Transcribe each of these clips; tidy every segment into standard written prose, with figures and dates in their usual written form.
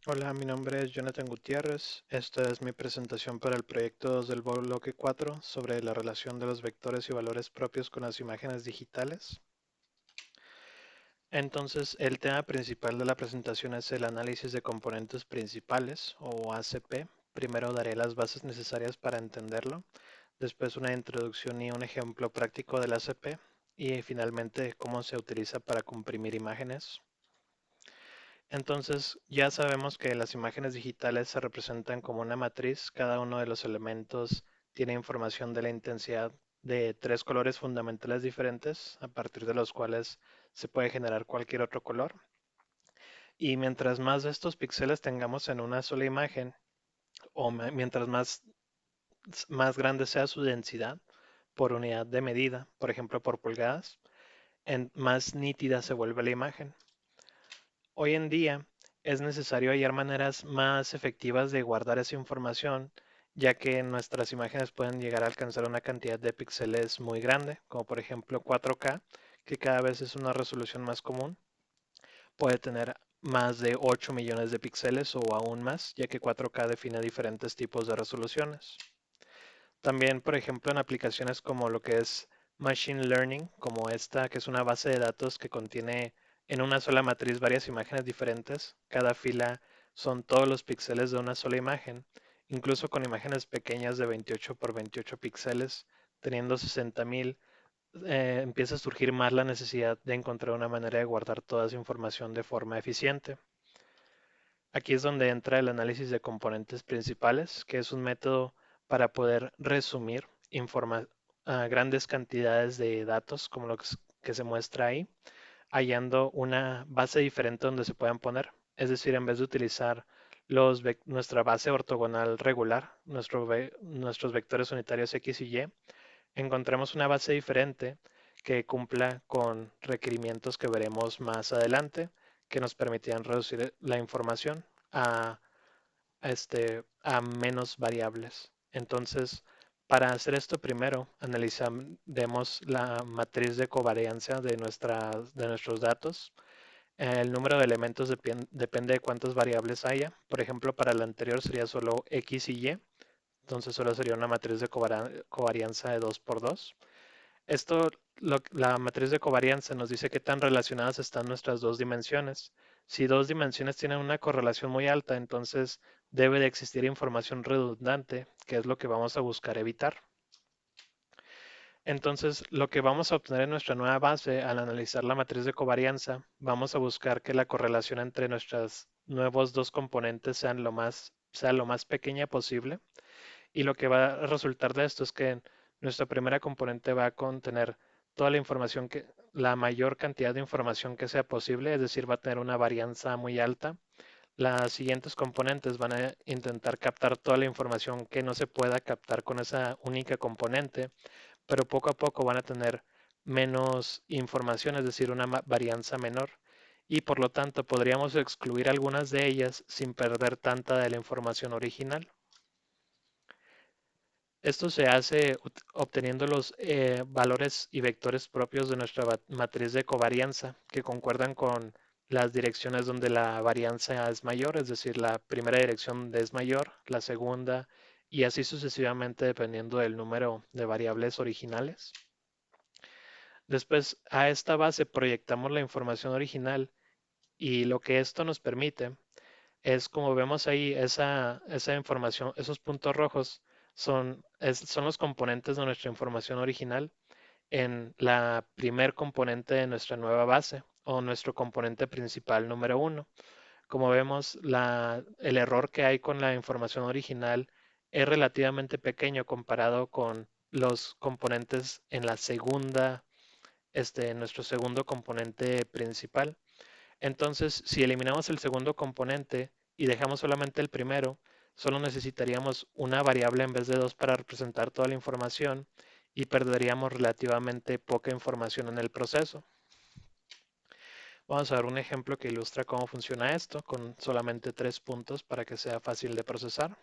Hola, mi nombre es Jonathan Gutiérrez. Esta es mi presentación para el proyecto 2 del bloque 4 sobre la relación de los vectores y valores propios con las imágenes digitales. Entonces, el tema principal de la presentación es el análisis de componentes principales o ACP. Primero daré las bases necesarias para entenderlo, después una introducción y un ejemplo práctico del ACP y finalmente cómo se utiliza para comprimir imágenes. Entonces, ya sabemos que las imágenes digitales se representan como una matriz. Cada uno de los elementos tiene información de la intensidad de tres colores fundamentales diferentes, a partir de los cuales se puede generar cualquier otro color. Y mientras más de estos píxeles tengamos en una sola imagen, o mientras más grande sea su densidad por unidad de medida, por ejemplo por pulgadas, más nítida se vuelve la imagen. Hoy en día es necesario hallar maneras más efectivas de guardar esa información, ya que nuestras imágenes pueden llegar a alcanzar una cantidad de píxeles muy grande, como por ejemplo 4K, que cada vez es una resolución más común. Puede tener más de 8 millones de píxeles o aún más, ya que 4K define diferentes tipos de resoluciones. También, por ejemplo, en aplicaciones como lo que es Machine Learning, como esta, que es una base de datos que contiene en una sola matriz varias imágenes diferentes. Cada fila son todos los píxeles de una sola imagen, incluso con imágenes pequeñas de 28 por 28 píxeles, teniendo 60.000, empieza a surgir más la necesidad de encontrar una manera de guardar toda esa información de forma eficiente. Aquí es donde entra el análisis de componentes principales, que es un método para poder resumir grandes cantidades de datos, como lo que se muestra ahí, hallando una base diferente donde se puedan poner. Es decir, en vez de utilizar nuestra base ortogonal regular, nuestros vectores unitarios X y Y, encontramos una base diferente que cumpla con requerimientos que veremos más adelante, que nos permitirán reducir la información a, a menos variables. Entonces, para hacer esto primero, analizaremos la matriz de covariancia de nuestros datos. El número de elementos depende de cuántas variables haya. Por ejemplo, para el anterior sería solo X y Y. Entonces solo sería una matriz de covarianza de 2 por 2. La matriz de covarianza nos dice qué tan relacionadas están nuestras dos dimensiones. Si dos dimensiones tienen una correlación muy alta, entonces debe de existir información redundante, que es lo que vamos a buscar evitar. Entonces, lo que vamos a obtener en nuestra nueva base al analizar la matriz de covarianza, vamos a buscar que la correlación entre nuestros nuevos dos componentes sea lo más pequeña posible. Y lo que va a resultar de esto es que nuestra primera componente va a contener toda la información la mayor cantidad de información que sea posible, es decir, va a tener una varianza muy alta. Las siguientes componentes van a intentar captar toda la información que no se pueda captar con esa única componente, pero poco a poco van a tener menos información, es decir, una varianza menor. Y por lo tanto podríamos excluir algunas de ellas sin perder tanta de la información original. Esto se hace obteniendo los valores y vectores propios de nuestra matriz de covarianza, que concuerdan con las direcciones donde la varianza es mayor, es decir, la primera dirección donde es mayor, la segunda, y así sucesivamente dependiendo del número de variables originales. Después, a esta base proyectamos la información original y lo que esto nos permite es, como vemos ahí, esa información, esos puntos rojos son los componentes de nuestra información original en la primer componente de nuestra nueva base o nuestro componente principal número uno. Como vemos, el error que hay con la información original es relativamente pequeño comparado con los componentes en en nuestro segundo componente principal. Entonces, si eliminamos el segundo componente y dejamos solamente el primero, solo necesitaríamos una variable en vez de dos para representar toda la información y perderíamos relativamente poca información en el proceso. Vamos a ver un ejemplo que ilustra cómo funciona esto con solamente 3 puntos para que sea fácil de procesar.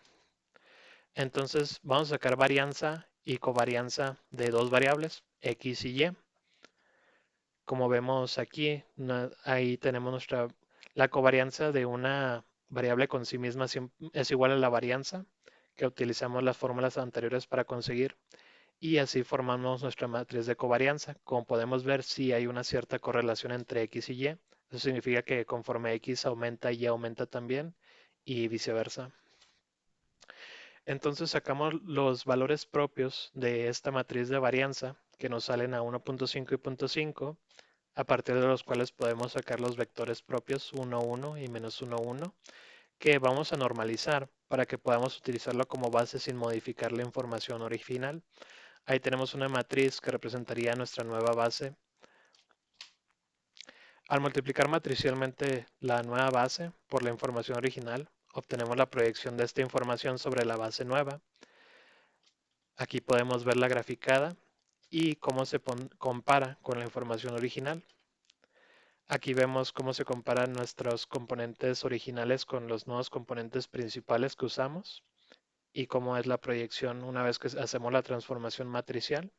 Entonces, vamos a sacar varianza y covarianza de dos variables, X y Y. Como vemos aquí, ahí tenemos la covarianza de una variable con sí misma es igual a la varianza, que utilizamos las fórmulas anteriores para conseguir, y así formamos nuestra matriz de covarianza. Como podemos ver, sí hay una cierta correlación entre X y Y. Eso significa que conforme X aumenta, Y aumenta también, y viceversa. Entonces sacamos los valores propios de esta matriz de varianza, que nos salen a 1.5 y 0.5, a partir de los cuales podemos sacar los vectores propios 1, 1 y menos 1, 1, que vamos a normalizar para que podamos utilizarlo como base sin modificar la información original. Ahí tenemos una matriz que representaría nuestra nueva base. Al multiplicar matricialmente la nueva base por la información original, obtenemos la proyección de esta información sobre la base nueva. Aquí podemos ver la graficada y cómo se compara con la información original. Aquí vemos cómo se comparan nuestros componentes originales con los nuevos componentes principales que usamos y cómo es la proyección una vez que hacemos la transformación matricial.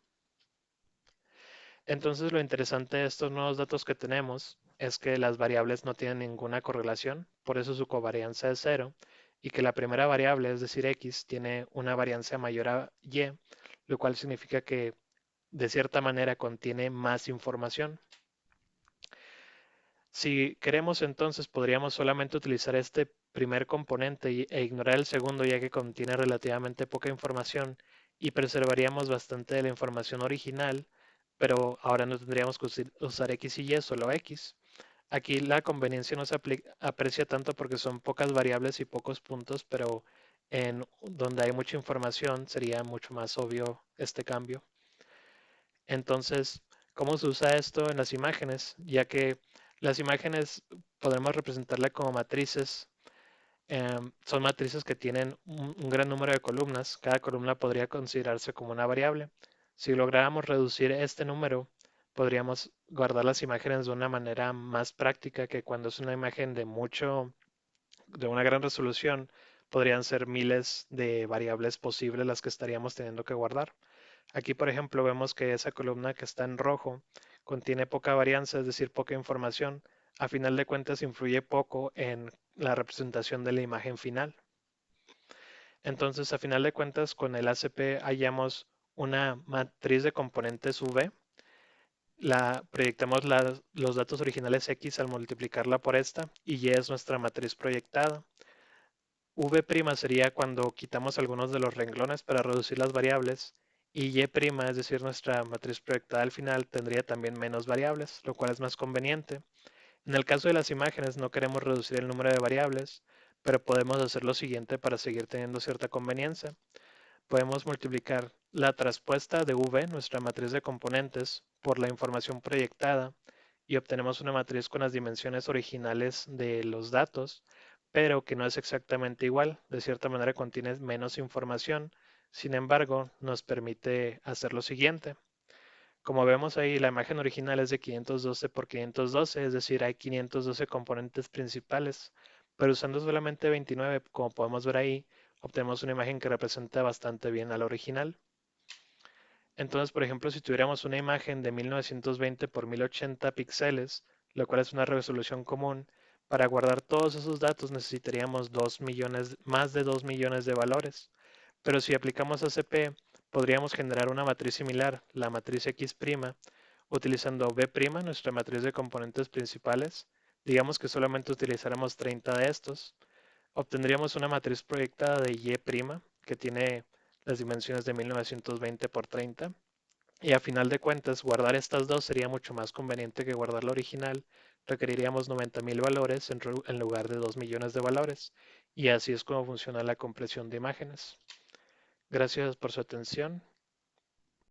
Entonces, lo interesante de estos nuevos datos que tenemos es que las variables no tienen ninguna correlación, por eso su covarianza es cero, y que la primera variable, es decir, x, tiene una varianza mayor a y, lo cual significa que de cierta manera contiene más información. Si queremos, entonces podríamos solamente utilizar este primer componente e ignorar el segundo, ya que contiene relativamente poca información, y preservaríamos bastante de la información original, pero ahora no tendríamos que usar X y Y, solo X. Aquí la conveniencia no se aprecia tanto porque son pocas variables y pocos puntos, pero en donde hay mucha información sería mucho más obvio este cambio. Entonces, ¿cómo se usa esto en las imágenes? Ya que las imágenes podemos representarlas como matrices. Son matrices que tienen un gran número de columnas. Cada columna podría considerarse como una variable. Si lográramos reducir este número, podríamos guardar las imágenes de una manera más práctica que cuando es una imagen de una gran resolución, podrían ser miles de variables posibles las que estaríamos teniendo que guardar. Aquí, por ejemplo, vemos que esa columna que está en rojo contiene poca varianza, es decir, poca información. A final de cuentas, influye poco en la representación de la imagen final. Entonces, a final de cuentas, con el ACP hallamos una matriz de componentes V. Proyectamos los datos originales X al multiplicarla por esta, y Y es nuestra matriz proyectada. V' sería cuando quitamos algunos de los renglones para reducir las variables, y Y', es decir, nuestra matriz proyectada al final, tendría también menos variables, lo cual es más conveniente. En el caso de las imágenes no queremos reducir el número de variables, pero podemos hacer lo siguiente para seguir teniendo cierta conveniencia. Podemos multiplicar la traspuesta de V, nuestra matriz de componentes, por la información proyectada, y obtenemos una matriz con las dimensiones originales de los datos, pero que no es exactamente igual. De cierta manera contiene menos información. Sin embargo, nos permite hacer lo siguiente. Como vemos ahí, la imagen original es de 512 por 512, es decir, hay 512 componentes principales, pero usando solamente 29, como podemos ver ahí, obtenemos una imagen que representa bastante bien al original. Entonces, por ejemplo, si tuviéramos una imagen de 1920 por 1080 píxeles, lo cual es una resolución común, para guardar todos esos datos necesitaríamos 2 millones, más de 2 millones de valores. Pero si aplicamos ACP, podríamos generar una matriz similar, la matriz X', utilizando B', nuestra matriz de componentes principales. Digamos que solamente utilizáramos 30 de estos. Obtendríamos una matriz proyectada de Y', que tiene las dimensiones de 1920 por 30. Y a final de cuentas, guardar estas dos sería mucho más conveniente que guardar la original. Requeriríamos 90.000 valores en lugar de 2 millones de valores. Y así es como funciona la compresión de imágenes. Gracias por su atención